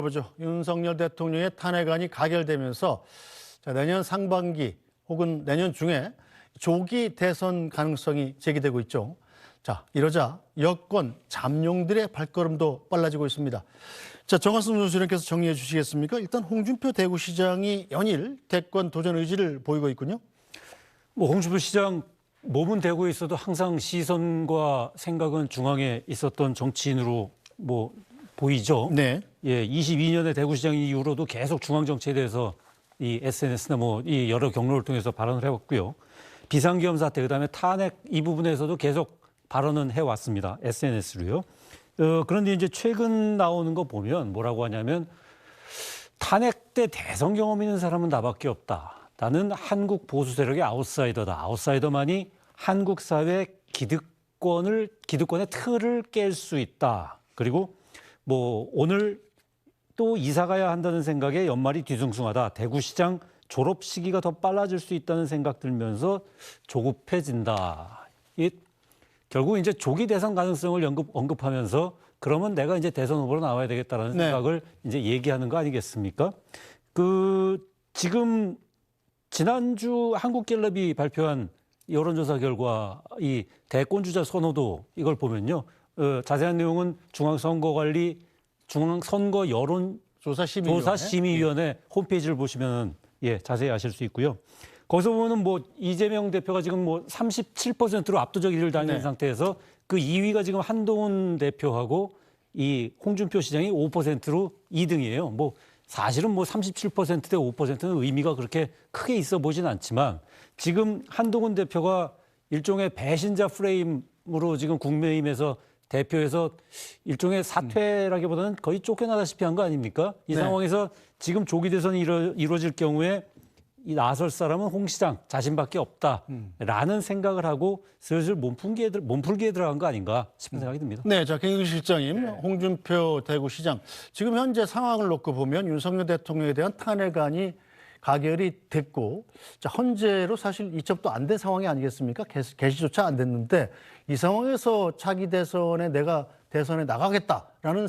보죠. 윤석열 대통령의 탄핵안이 가결되면서 내년 상반기 혹은 내년 중에 조기 대선 가능성이 제기되고 있죠. 이러자 여권 잠룡들의 발걸음도 빨라지고 있습니다. 정한승 논수님께서 정리해 주시겠습니까? 일단 홍준표 대구시장이 연일 대권 도전 의지를 보이고 있군요. 홍준표 시장 몸은 대구에 있어도 항상 시선과 생각은 중앙에 있었던 정치인으로 보이죠. 네. 예, 22년의 대구시장 이후로도 계속 중앙 정치에 대해서 이 SNS나 이 여러 경로를 통해서 발언을 해왔고요. 비상계엄 사태, 그다음에 탄핵 이 부분에서도 계속 발언은 해왔습니다. SNS로요. 그런데 이제 최근 나오는 거 보면 뭐라고 하냐면 탄핵 때 대선 경험 있는 사람은 나밖에 없다. 나는 한국 보수 세력의 아웃사이더다. 아웃사이더만이 한국 사회 기득권의 틀을 깰 수 있다. 그리고 오늘 또 이사 가야 한다는 생각에 연말이 뒤숭숭하다. 대구시장 졸업 시기가 더 빨라질 수 있다는 생각 들면서 조급해진다. 결국 이제 조기 대선 가능성을 언급하면서 그러면 내가 이제 대선 후보로 나와야 되겠다라는 생각을 이제 얘기하는 거 아니겠습니까? 지금 지난주 한국갤럽이 발표한 여론조사 결과 이 대권 주자 선호도 이걸 보면요. 자세한 내용은 중앙선거 여론조사심의위원회 홈페이지를 보시면 자세히 아실 수 있고요. 거기서 보면 이재명 대표가 지금 37%로 압도적 1위를 달리는 상태에서 그 2위가 지금 한동훈 대표하고 이 홍준표 시장이 5%로 2등이에요. 사실은 37%대 5%는 의미가 그렇게 크게 있어 보진 않지만 지금 한동훈 대표가 일종의 배신자 프레임으로 지금 국민의힘에서 대표에서 일종의 사퇴라기보다는 거의 쫓겨나다시피 한 거 아닙니까? 이 상황에서 지금 조기 대선이 이루어질 경우에 이 나설 사람은 홍 시장 자신밖에 없다라는 생각을 하고 슬슬 몸풀기에 들어간 거 아닌가 싶은 생각이 듭니다. 네, 김경진 실장님, 홍준표 대구시장 지금 현재 상황을 놓고 보면 윤석열 대통령에 대한 탄핵안이 가결이 됐고 헌재로 사실 이첩도 안 된 상황이 아니겠습니까? 개시조차 안 됐는데 이 상황에서 차기 대선에 내가 대선에 나가겠다라는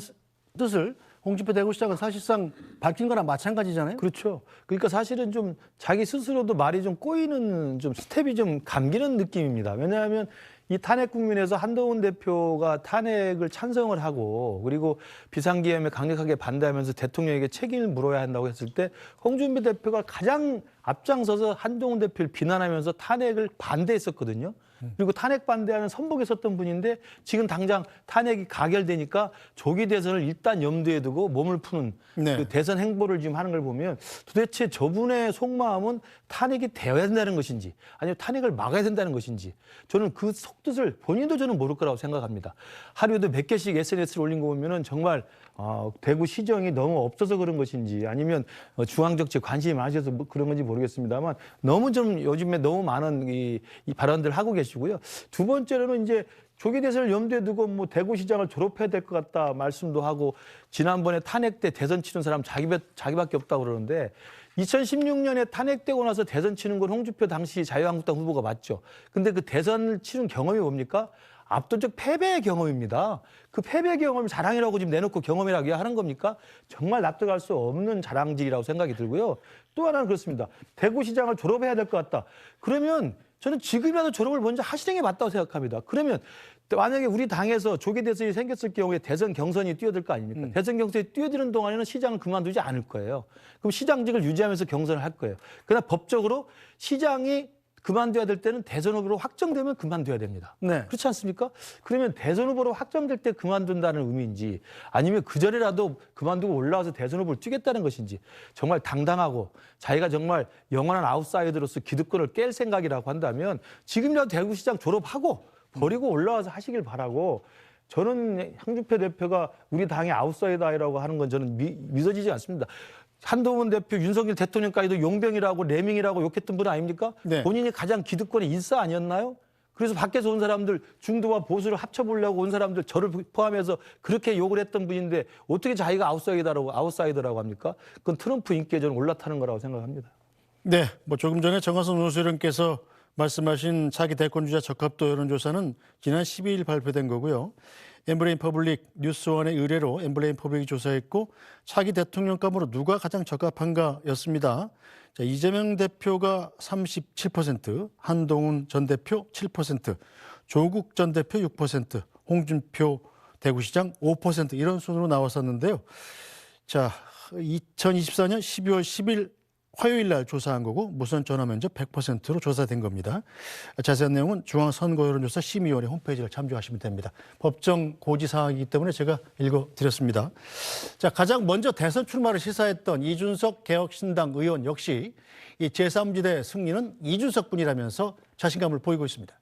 뜻을 홍준표 대구시장은 사실상 밝힌 거나 마찬가지잖아요. 그렇죠. 그러니까 사실은 좀 자기 스스로도 말이 좀 꼬이는 좀 스텝이 좀 감기는 느낌입니다. 왜냐하면 이 탄핵 국면에서 한동훈 대표가 탄핵을 찬성을 하고 그리고 비상계엄에 강력하게 반대하면서 대통령에게 책임을 물어야 한다고 했을 때 홍준표 대표가 가장 앞장서서 한동훈 대표를 비난하면서 탄핵을 반대했었거든요. 그리고 탄핵 반대하는 선봉에 섰던 분인데 지금 당장 탄핵이 가결되니까 조기 대선을 일단 염두에 두고 몸을 푸는 그 대선 행보를 지금 하는 걸 보면 도대체 저분의 속마음은 탄핵이 되어야 된다는 것인지 아니면 탄핵을 막아야 된다는 것인지 저는 그 속뜻을 본인도 저는 모를 거라고 생각합니다. 하루에도 몇 개씩 SNS를 올린 거 보면은 정말 대구 시정이 너무 없어서 그런 것인지 아니면 중앙정치에 관심이 많으셔서 그런 건지 모르겠습니다만 너무 좀 요즘에 너무 많은 이 발언들 하고 계시고요. 두 번째로는 이제 조기 대선을 염두에 두고 대구시장을 졸업해야 될 것 같다 말씀도 하고 지난번에 탄핵 때 대선 치른 사람 자기밖에 없다고 그러는데 2016년에 탄핵되고 나서 대선 치는 건 홍준표 당시 자유한국당 후보가 맞죠. 근데 그 대선을 치른 경험이 뭡니까? 압도적 패배의 경험입니다. 그 패배 경험을 자랑이라고 지금 내놓고 경험이라고 하는 겁니까? 정말 납득할 수 없는 자랑질이라고 생각이 들고요. 또 하나는 그렇습니다. 대구시장을 졸업해야 될 것 같다. 그러면 저는 지금이라도 졸업을 먼저 하시는 게 맞다고 생각합니다. 그러면 만약에 우리 당에서 조기 대선이 생겼을 경우에 대선 경선이 뛰어들 거 아닙니까? 대선 경선이 뛰어드는 동안에는 시장을 그만두지 않을 거예요. 그럼 시장직을 유지하면서 경선을 할 거예요. 그러나 법적으로 시장이 그만둬야 될 때는 대선 후보로 확정되면 그만둬야 됩니다. 그렇지 않습니까? 그러면 대선 후보로 확정될 때 그만둔다는 의미인지 아니면 그전에라도 그만두고 올라와서 대선 후보를 뛰겠다는 것인지 정말 당당하고 자기가 정말 영원한 아웃사이더로서 기득권을 깰 생각이라고 한다면 지금이라도 대구시장 졸업하고 버리고 올라와서 하시길 바라고 저는 홍준표 대표가 우리 당의 아웃사이더라고 하는 건 저는 믿어지지 않습니다. 한동훈 대표, 윤석열 대통령까지도 용병이라고 레밍이라고 욕했던 분 아닙니까? 본인이 가장 기득권의 일사 아니었나요? 그래서 밖에서 온 사람들 중도와 보수를 합쳐보려고 온 사람들 저를 포함해서 그렇게 욕을 했던 분인데 어떻게 자기가 아웃사이더라고 합니까? 그건 트럼프 인기에 저는 올라타는 거라고 생각합니다. 네, 조금 전에 정한승 논수위원께서 말씀하신 차기 대권주자 적합도 여론조사는 지난 12일 발표된 거고요. 엠블레인 퍼블릭 뉴스원의 의뢰로 엠블레인 퍼블릭이 조사했고 차기 대통령감으로 누가 가장 적합한가였습니다. 자, 이재명 대표가 37%, 한동훈 전 대표 7%, 조국 전 대표 6%, 홍준표 대구시장 5% 이런 순으로 나왔었는데요. 자, 2024년 12월 10일 화요일 날 조사한 거고 무선 전화 면접 100%로 조사된 겁니다. 자세한 내용은 중앙선거여론조사 심의위원회 홈페이지를 참조하시면 됩니다. 법정 고지 사항이기 때문에 제가 읽어드렸습니다. 자, 가장 먼저 대선 출마를 시사했던 이준석 개혁신당 의원 역시 이 제3지대 승리는 이준석 뿐이라면서 자신감을 보이고 있습니다.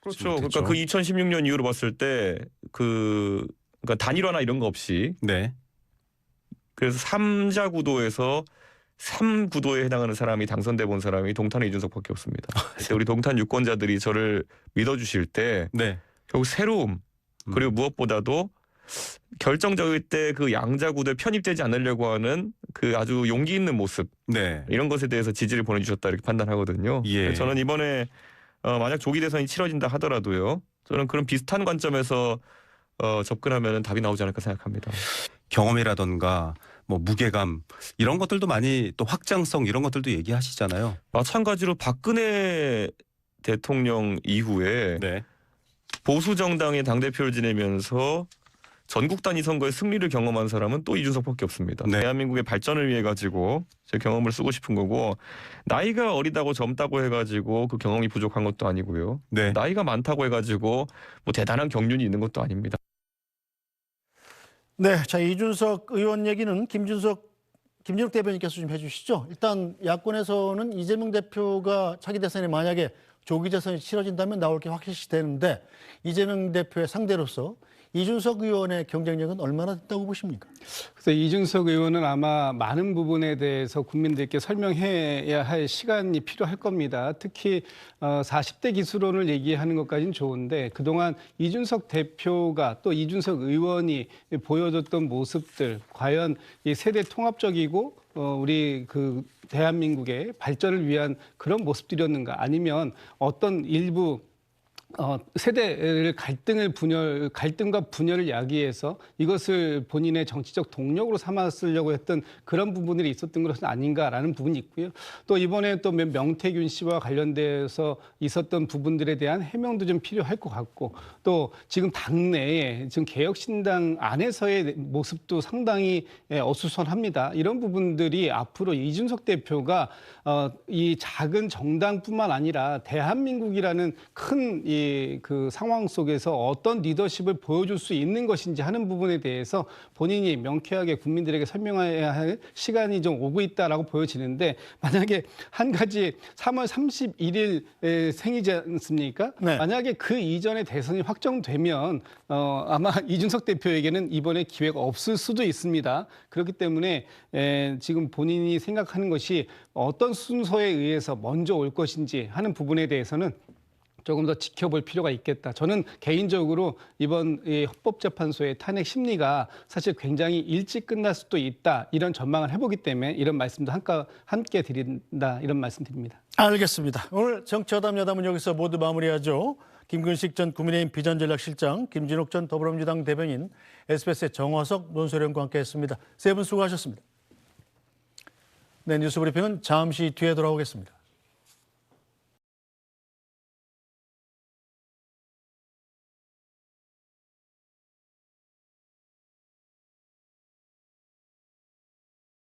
그렇죠. 그러니까 그 2016년 이후로 봤을 때 그러니까 단일화나 이런 거 없이 네. 그래서 3자 구도에서 3구도에 해당하는 사람이 당선돼 본 사람이 동탄의 이준석밖에 없습니다. 그때 우리 동탄 유권자들이 저를 믿어주실 때 네. 결국 새로움 그리고 무엇보다도 결정적일 때 그 양자 구도에 편입되지 않으려고 하는 그 아주 용기 있는 모습 네. 이런 것에 대해서 지지를 보내주셨다 이렇게 판단하거든요. 예. 그래서 저는 이번에 만약 조기 대선이 치러진다 하더라도요. 저는 그런 비슷한 관점에서 접근하면 답이 나오지 않을까 생각합니다. 경험이라던가 뭐 무게감 이런 것들도 많이 또 확장성 이런 것들도 얘기하시잖아요. 마찬가지로 박근혜 대통령 이후에 네. 보수 정당의 당대표를 지내면서 전국 단위 선거의 승리를 경험한 사람은 또 이준석밖에 없습니다. 네. 대한민국의 발전을 위해 가지고 제 경험을 쓰고 싶은 거고 나이가 어리다고 젊다고 해가지고 그 경험이 부족한 것도 아니고요. 네. 나이가 많다고 해가지고 뭐 대단한 경륜이 있는 것도 아닙니다. 네, 자 이준석 의원 얘기는 김진욱 대변인께서 좀 해주시죠. 일단 야권에서는 이재명 대표가 차기 대선에 만약에 조기 대선이 치러진다면 나올 게 확실시 되는데 이재명 대표의 상대로서 이준석 의원의 경쟁력은 얼마나 됐다고 보십니까? 그래서 이준석 의원은 아마 많은 부분에 대해서 국민들께 설명해야 할 시간이 필요할 겁니다. 특히 40대 기술론을 얘기하는 것까지는 좋은데 그동안 이준석 대표가 또 이준석 의원이 보여줬던 모습들 과연 이 세대 통합적이고 우리 그 대한민국의 발전을 위한 그런 모습들이었는가 아니면 어떤 일부 세대를 갈등과 분열을 야기해서 이것을 본인의 정치적 동력으로 삼았으려고 했던 그런 부분들이 있었던 것은 아닌가라는 부분이 있고요. 또 이번에 또 명태균 씨와 관련돼서 있었던 부분들에 대한 해명도 좀 필요할 것 같고 또 지금 당내에 지금 개혁신당 안에서의 모습도 상당히 어수선합니다. 이런 부분들이 앞으로 이준석 대표가 이 작은 정당뿐만 아니라 대한민국이라는 큰 그 상황 속에서 어떤 리더십을 보여줄 수 있는 것인지 하는 부분에 대해서 본인이 명쾌하게 국민들에게 설명해야 할 시간이 좀 오고 있다라고 보여지는데 만약에 한 가지 3월 31일 생이지 않습니까? 네. 만약에 그 이전에 대선이 확정되면 아마 이준석 대표에게는 이번에 기회가 없을 수도 있습니다. 그렇기 때문에 지금 본인이 생각하는 것이 어떤 순서에 의해서 먼저 올 것인지 하는 부분에 대해서는 조금 더 지켜볼 필요가 있겠다. 저는 개인적으로 이번 이 헌법재판소의 탄핵 심리가 사실 굉장히 일찍 끝날 수도 있다. 이런 전망을 해보기 때문에 이런 말씀도 함께 드린다. 이런 말씀 드립니다. 알겠습니다. 오늘 정치여담 여담은 여기서 모두 마무리하죠. 김근식 전 국민의힘 비전전략실장, 김진욱 전 더불어민주당 대변인, SBS의 정화석 논설위원과 함께했습니다. 세 분 수고하셨습니다. 네, 뉴스브리핑은 잠시 뒤에 돌아오겠습니다.